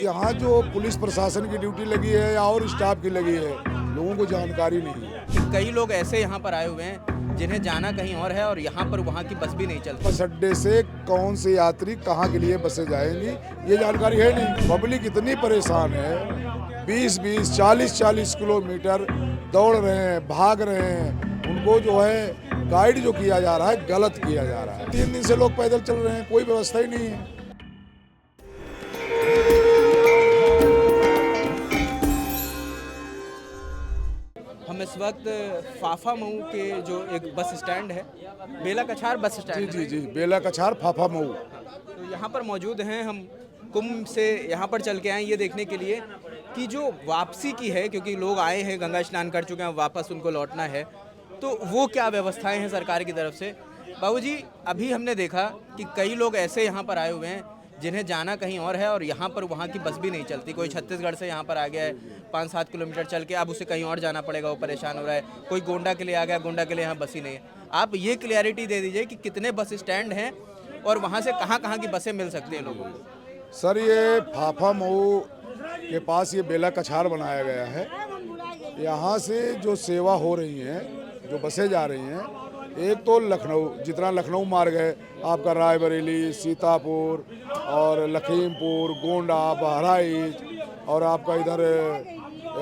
यहाँ जो पुलिस प्रशासन की ड्यूटी लगी है या और स्टाफ की लगी है, लोगों को जानकारी नहीं है। कई लोग ऐसे यहाँ पर आए हुए हैं जिन्हें जाना कहीं और है और यहाँ पर वहाँ की बस भी नहीं चलती। बस अड्डे से कौन से यात्री कहाँ के लिए बसें जाएंगी, ये जानकारी है नहीं। पब्लिक इतनी परेशान है, 20-20, 40-40 किलोमीटर दौड़ रहे हैं, भाग रहे हैं। उनको जो है गाइड जो किया जा रहा है, गलत किया जा रहा है। 3 दिन से लोग पैदल चल रहे हैं, कोई व्यवस्था ही नहीं है। हम इस वक्त फाफा मऊ के जो एक बस स्टैंड है, बेला कछार बस स्टैंड जी, बेला कछार फाफा मऊ। तो यहाँ पर मौजूद हैं हम। कुंभ से यहाँ पर चल के आए ये देखने के लिए कि जो वापसी की है, क्योंकि लोग आए हैं, गंगा स्नान कर चुके हैं, वापस उनको लौटना है, तो वो क्या व्यवस्थाएं हैं सरकार की तरफ से। बाबूजी, अभी हमने देखा कि कई लोग ऐसे यहाँ पर आए हुए हैं जिन्हें जाना कहीं और है और यहाँ पर वहाँ की बस भी नहीं चलती। कोई छत्तीसगढ़ से यहाँ पर आ गया है, 5-7 किलोमीटर चल के, अब उसे कहीं और जाना पड़ेगा, वो परेशान हो रहा है। कोई गोंडा के लिए आ गया, गोंडा के लिए यहाँ बस ही नहीं है। आप ये क्लियरिटी दे दीजिए कि कितने बस स्टैंड हैं और वहाँ से कहाँ की बसें मिल सकती हैं लोगों को। सर, ये फाफा मऊ के पास ये बेला कछार बनाया गया है। यहाँ से जो सेवा हो रही है, जो बसें जा रही हैं, एक तो लखनऊ, जितना लखनऊ मार्ग है आपका, रायबरेली, सीतापुर और लखीमपुर, गोंडा, बहराइच और आपका इधर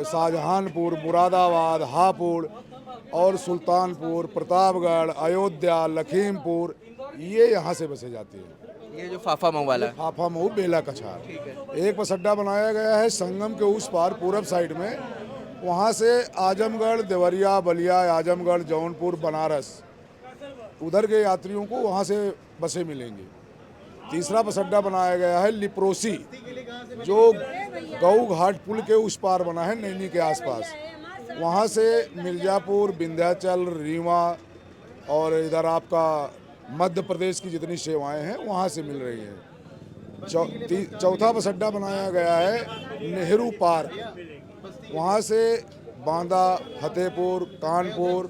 शाहजहानपुर, मुरादाबाद, हापुड़ और सुल्तानपुर, प्रतापगढ़, अयोध्या, लखीमपुर, ये यहाँ से बसें जाती हैं। ये जो फाफा मऊ वाला है, फाफा मऊ बेला कछार। एक बस अड्डा बनाया गया है संगम के उस पार पूरब साइड में। वहाँ से आजमगढ़, देवरिया, बलिया, आजमगढ़, जौनपुर, बनारस, उधर के यात्रियों को वहाँ से बसें मिलेंगी। तीसरा बस अड्डा बनाया गया है लिप्रोसी, जो गऊ घाट पुल के उस पार बना है, नैनी के आसपास। वहाँ से मिर्ज़ापुर, विंध्याचल, रीवा और इधर आपका मध्य प्रदेश की जितनी सेवाएं हैं वहाँ से मिल रही हैं। चौथा बस अड्डा बनाया गया है नेहरू पार्क। वहाँ से बांदा, फतेहपुर, कानपुर,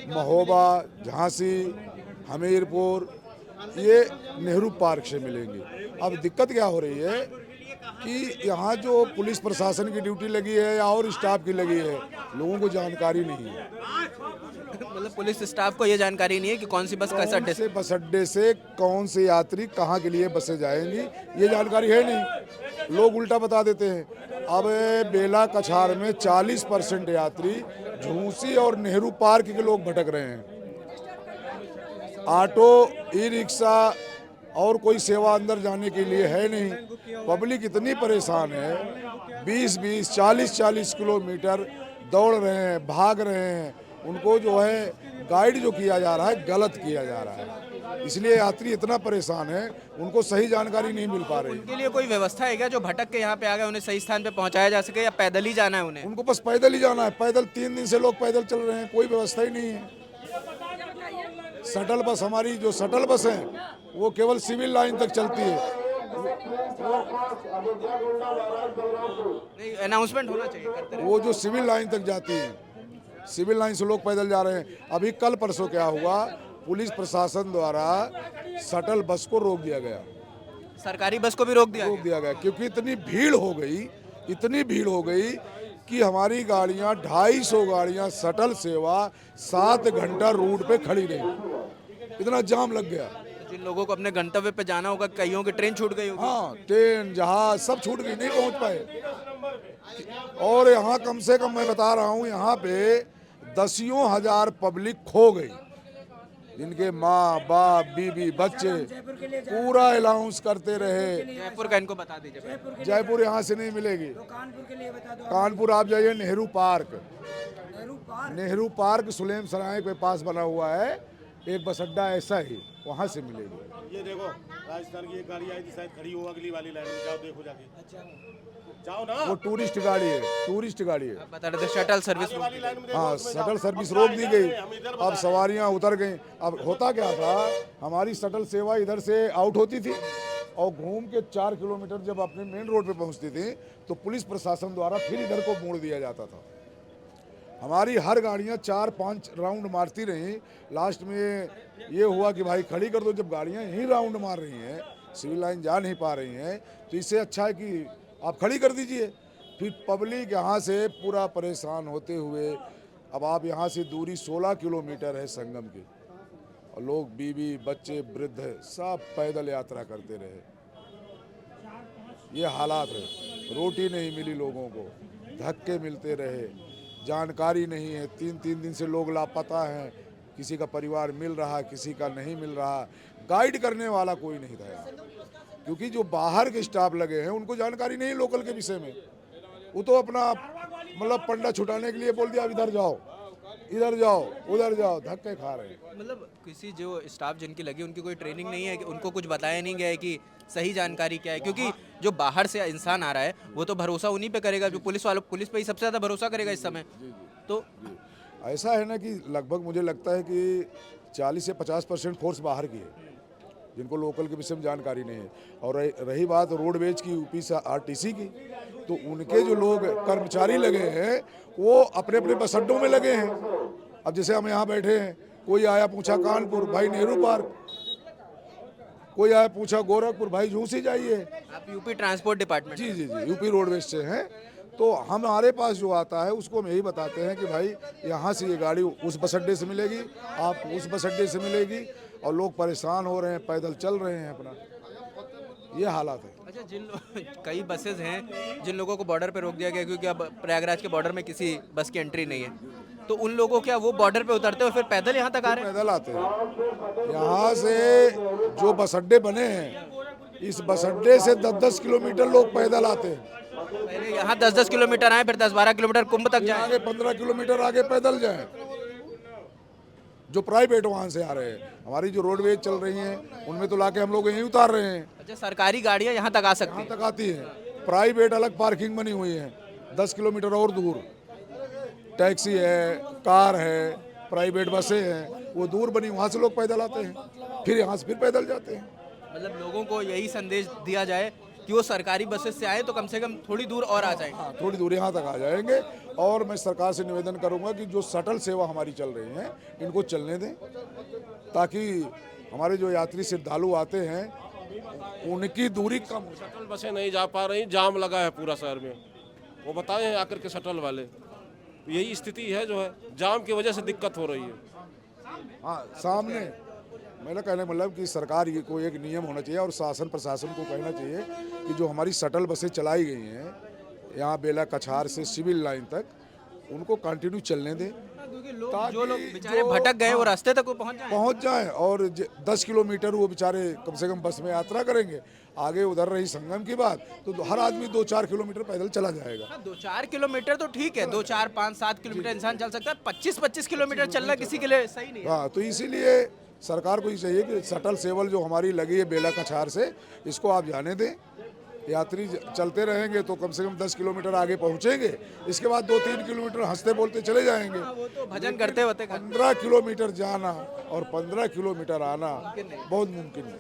महोबा, झांसी, हमीरपुर, ये नेहरू पार्क से मिलेंगे। अब दिक्कत क्या हो रही है कि यहाँ जो पुलिस प्रशासन की ड्यूटी लगी है या और स्टाफ की लगी है, लोगों को जानकारी नहीं है। मतलब पुलिस स्टाफ को ये जानकारी नहीं है कि कौन सी बस किस अड्डे से, बस अड्डे से कौन से यात्री कहाँ के लिए बसें जाएंगी, ये जानकारी है नहीं। लोग उल्टा बता देते हैं। अब बेला कछार में 40% यात्री झूसी और नेहरू पार्क के लोग भटक रहे हैं। ऑटो, ई रिक्शा और कोई सेवा अंदर जाने के लिए है नहीं। पब्लिक इतनी परेशान है, 20-20, 40-40 किलोमीटर दौड़ रहे हैं, भाग रहे हैं। उनको जो है गाइड जो किया जा रहा है, गलत किया जा रहा है। इसलिए यात्री इतना परेशान है, उनको सही जानकारी नहीं मिल पा रही। उनके लिए कोई व्यवस्था है क्या जो भटक के यहाँ पे आ गए, उन्हें सही स्थान पे पहुँचाया जा सके, या पैदल ही जाना है उन्हें? उनको बस पैदल ही जाना है। पैदल 3 दिन से लोग पैदल चल रहे हैं, कोई व्यवस्था ही नहीं है। शटल बस, हमारी जो शटल बस है वो केवल सिविल लाइन तक चलती है। नहीं, अनाउंसमेंट होना चाहिए, करते रहे। वो जो सिविल लाइन तक जाती है, सिविल लाइन से लोग पैदल जा रहे हैं। अभी कल परसों क्या हुआ, पुलिस प्रशासन द्वारा शटल बस को रोक दिया गया, सरकारी बस को भी रोक दिया गया क्योंकि इतनी भीड़ हो गई कि हमारी गाड़ियां, 250 गाड़ियां शटल सेवा 7 घंटा रूट पे खड़ी रही। इतना जाम लग गया। जिन लोगों को अपने गंतव्य पे जाना होगा, कईयों की ट्रेन छूट गई होगी। हाँ, ट्रेन, जहाज सब छूट गई, नहीं पहुंच पाए। और यहाँ कम से कम मैं बता रहा हूँ, यहाँ पे 10 हजार पब्लिक खो गई, जिनके माँ बाप, बीबी, बच्चे पूरा अलाउंस करते रहे। जयपुर का इनको बता दीजिए। जयपुर यहाँ से नहीं मिलेगी। कानपुर आप जाइए, नेहरू पार्क सुलेम सराय के पास बना हुआ है एक बस अड्डा, ऐसा ही, वहाँ से मिलेगी। ये देखो, राजस्थान की एक गाड़ी आई थी, शायद खड़ी हो अगली वाली लाइन में, जाओ देखो जाके। अच्छा, जाओ ना। वो टूरिस्ट गाड़ी है। बता रहे थे शटल सर्विस। हाँ, शटल सर्विस रोक दी गई। अब सवारियाँ उतर गई। अब होता क्या था, हमारी शटल सेवा इधर से आउट होती थी और घूम के 4 किलोमीटर जब अपने मेन रोड पे पहुंचती थी तो पुलिस प्रशासन द्वारा फिर इधर को मोड़ दिया जाता था। हमारी हर गाड़ियां 4-5 राउंड मारती रहीं। लास्ट में ये हुआ कि भाई खड़ी कर दो। जब गाड़ियां यहीं राउंड मार रही हैं, सिविल लाइन जा नहीं पा रही हैं, तो इससे अच्छा है कि आप खड़ी कर दीजिए। फिर पब्लिक यहाँ से पूरा परेशान होते हुए, अब आप यहाँ से दूरी 16 किलोमीटर है संगम की, और लोग बीवी बच्चे वृद्ध सब पैदल यात्रा करते रहे। ये हालात है, रोटी नहीं मिली लोगों को, धक्के मिलते रहे, जानकारी नहीं है, 3-3 दिन से लोग लापता हैं, किसी का परिवार मिल रहा, किसी का नहीं मिल रहा, गाइड करने वाला कोई नहीं था यार। क्योंकि जो बाहर के स्टाफ लगे हैं उनको जानकारी नहीं है लोकल के विषय में, वो तो अपना मतलब पंडा छुटाने के लिए बोल दिया, इधर जाओ उधर जाओ, धक्के खा रहे हैं। मतलब किसी जो स्टाफ जिनकी लगी उनकी कोई ट्रेनिंग नहीं है कि उनको कुछ बताया नहीं गया है कि सही जानकारी क्या है, क्योंकि जो बाहर से इंसान आ रहा है वो तो भरोसा उन्हीं पे करेगा, जो पुलिस पे ही सबसे ज़्यादा भरोसा करेगा इस समय। तो ऐसा है ना कि लगभग मुझे लगता है कि 40 से 50% फोर्स बाहर की है, जिनको लोकल के विषय में जानकारी नहीं है। और रही बात रोडवेज की, यूपी से आरटीसी की, तो उनके जो लोग कर्मचारी लगे हैं वो अपने अपने बस अड्डों में लगे हैं। अब जैसे हम यहाँ बैठे हैं, कोई आया पूछा कानपुर, भाई नेहरू पार्क, कोई आया पूछा गोरखपुर, भाई झूसी जाइए। आप यूपी ट्रांसपोर्ट डिपार्टमेंट? जी जी जी, यूपी रोडवेज से हैं। तो हमारे पास जो आता है उसको हम यही बताते हैं कि भाई यहाँ से ये गाड़ी उस बस अड्डे से मिलेगी, आप उस बस अड्डे से मिलेगी, और लोग परेशान हो रहे हैं, पैदल चल रहे हैं अपना, ये हालात है। अच्छा, कई बसेस हैं जिन लोगों को बॉर्डर पे रोक दिया गया क्योंकि अब प्रयागराज के बॉर्डर में किसी बस की एंट्री नहीं है, तो उन लोगों क्या वो बॉर्डर पे उतरते हो फिर पैदल यहाँ तक आ रहे हैं? पैदल आते हैं। यहाँ से जो बस अड्डे बने हैं, इस बस अड्डे से 10-10 किलोमीटर लोग पैदल आते हैं। पहले यहाँ 10-10 किलोमीटर आए, फिर 10-12 किलोमीटर कुंभ तक जाए, आगे 15 किलोमीटर आगे पैदल जाएं। जो प्राइवेट वाहन से आ रहे हैं, हमारी जो रोडवेज चल रही हैं उनमें तो लाके हम लोग यहीं उतार रहे हैं। अच्छा, सरकारी गाड़ियाँ यहाँ तक आ सकती यहाँ हैं? तक आती है, प्राइवेट अलग पार्किंग बनी हुई है 10 किलोमीटर और दूर, टैक्सी है, कार है, प्राइवेट बसें हैं, वो दूर बनी, वहाँ से लोग पैदल आते हैं, फिर यहाँ से फिर पैदल जाते हैं। मतलब लोगों को यही संदेश दिया जाए कि वो सरकारी बसेस से आए तो कम से कम थोड़ी दूर और आ जाए। हाँ, थोड़ी दूर यहाँ तक आ जाएंगे। और मैं सरकार से निवेदन करूंगा कि जो शटल सेवा हमारी चल रही है इनको चलने दें, ताकि हमारे जो यात्री श्रद्धालु आते हैं उनकी दूरी कम हो। शटल बसें नहीं जा पा रही, जाम लगा है पूरा शहर में, वो बताए हैं आकर के शटल वाले, तो यही स्थिति है जो है, जाम की वजह से दिक्कत हो रही है। हाँ, सामने मेरा कहने मतलब कि सरकार ये कोई एक नियम होना चाहिए और शासन प्रशासन को कहना चाहिए कि जो हमारी शटल बसें चलाई गई हैं यहाँ बेला कछार से सिविल लाइन तक, उनको कंटिन्यू चलने दें, क्योंकि लोग जो लोग बेचारे भटक गए वो रास्ते तक वो पहुँच जाएं। और 10 किलोमीटर वो बेचारे कम से कम बस में यात्रा करेंगे, आगे उधर रही संगम की बात, तो हर आदमी 2-4 किलोमीटर पैदल चला जाएगा। 2-4 किलोमीटर तो ठीक है, 2-4-5-7 किलोमीटर इंसान चल सकता है, 25-25 किलोमीटर चलना किसी के लिए सही नहीं है। हाँ, तो इसीलिए सरकार को ये चाहिए कि शटल सेवल जो हमारी लगी है बेला कछार से, इसको आप जाने दें। यात्री चलते रहेंगे तो कम से कम 10 किलोमीटर आगे पहुंचेंगे, इसके बाद 2-3 किलोमीटर हंसते बोलते चले जाएंगे। वो तो भजन करते होते 15 किलोमीटर जाना और 15 किलोमीटर आना बहुत मुमकिन है।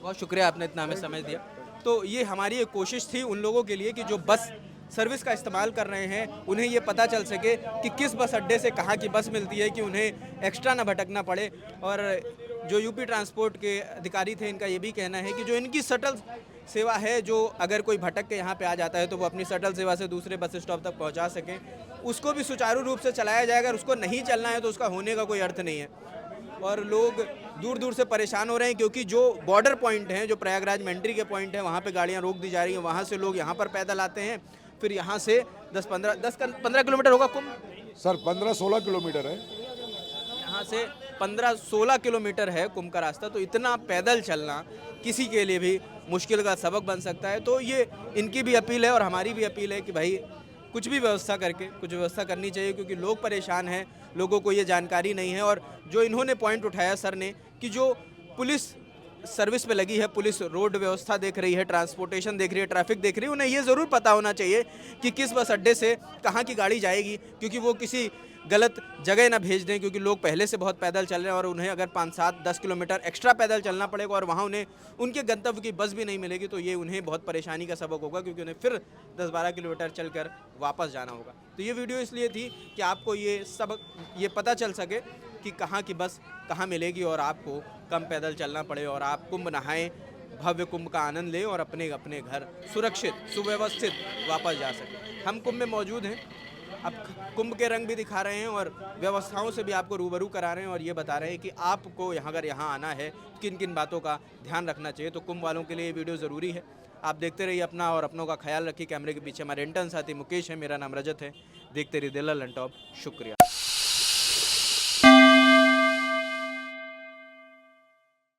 बहुत शुक्रिया, आपने इतना हमें समझ दिया। तो ये हमारी एक कोशिश थी उन लोगों के लिए कि जो बस सर्विस का इस्तेमाल कर रहे हैं उन्हें ये पता चल सके कि किस बस अड्डे से कहाँ की बस मिलती है, कि उन्हें एक्स्ट्रा ना भटकना पड़े। और जो यूपी ट्रांसपोर्ट के अधिकारी थे, इनका ये भी कहना है कि जो इनकी शटल सेवा है, जो अगर कोई भटक के यहाँ पे आ जाता है तो वो अपनी शटल सेवा से दूसरे बस स्टॉप तक पहुँचा सकें, उसको भी सुचारू रूप से चलाया जाएगा। अगर उसको नहीं चलना है तो उसका होने का कोई अर्थ नहीं है। और लोग दूर दूर से परेशान हो रहे हैं क्योंकि जो बॉर्डर पॉइंट हैं, जो प्रयागराज में एंट्री के पॉइंट हैं, वहाँ पे गाड़ियाँ रोक दी जा रही हैं, वहाँ से लोग यहाँ पर पैदल आते हैं, फिर यहाँ से 10-15 किलोमीटर होगा कुंभ सर, 15-16 किलोमीटर है यहाँ से, 15-16 किलोमीटर है कुंभ का रास्ता। तो इतना पैदल चलना किसी के लिए भी मुश्किल का सबक बन सकता है। तो ये इनकी भी अपील है और हमारी भी अपील है कि भाई कुछ भी व्यवस्था करके कुछ व्यवस्था करनी चाहिए, क्योंकि लोग परेशान हैं, लोगों को ये जानकारी नहीं है। और जो इन्होंने पॉइंट उठाया सर ने कि जो पुलिस सर्विस पे लगी है, पुलिस रोड व्यवस्था देख रही है, ट्रांसपोर्टेशन देख रही है, ट्रैफिक देख रही है, उन्हें ये ज़रूर पता होना चाहिए कि किस बस अड्डे से कहाँ की गाड़ी जाएगी, क्योंकि वो किसी गलत जगह ना भेज दें। क्योंकि लोग पहले से बहुत पैदल चल रहे हैं और उन्हें अगर 5-7-10 किलोमीटर एक्स्ट्रा पैदल चलना पड़ेगा और वहाँ उन्हें उनके गंतव्य की बस भी नहीं मिलेगी, तो ये उन्हें बहुत परेशानी का सबक होगा, क्योंकि उन्हें फिर 10-12 किलोमीटर चलकर वापस जाना होगा। तो ये वीडियो इसलिए थी कि आपको ये सबक ये पता चल सके कि कहाँ की बस कहाँ मिलेगी और आपको कम पैदल चलना पड़े और आप कुंभ नहाएं भव्य कुंभ का आनंद लें और अपने अपने घर सुरक्षित सुव्यवस्थित वापस जा सकें। हम कुंभ में मौजूद हैं, अब कुंभ के रंग भी दिखा रहे हैं और व्यवस्थाओं से भी आपको रूबरू करा रहे हैं और ये बता रहे हैं कि आपको अगर यहाँ आना है किन किन बातों का ध्यान रखना चाहिए। तो कुंभ वालों के लिए ये वीडियो ज़रूरी है। आप देखते रहिए, अपना और अपनों का ख्याल रखिए। कैमरे के पीछे हमारे इंटर्न साथी मुकेश है, मेरा नाम रजत है। देखते रहिए दिल लंटॉप। शुक्रिया।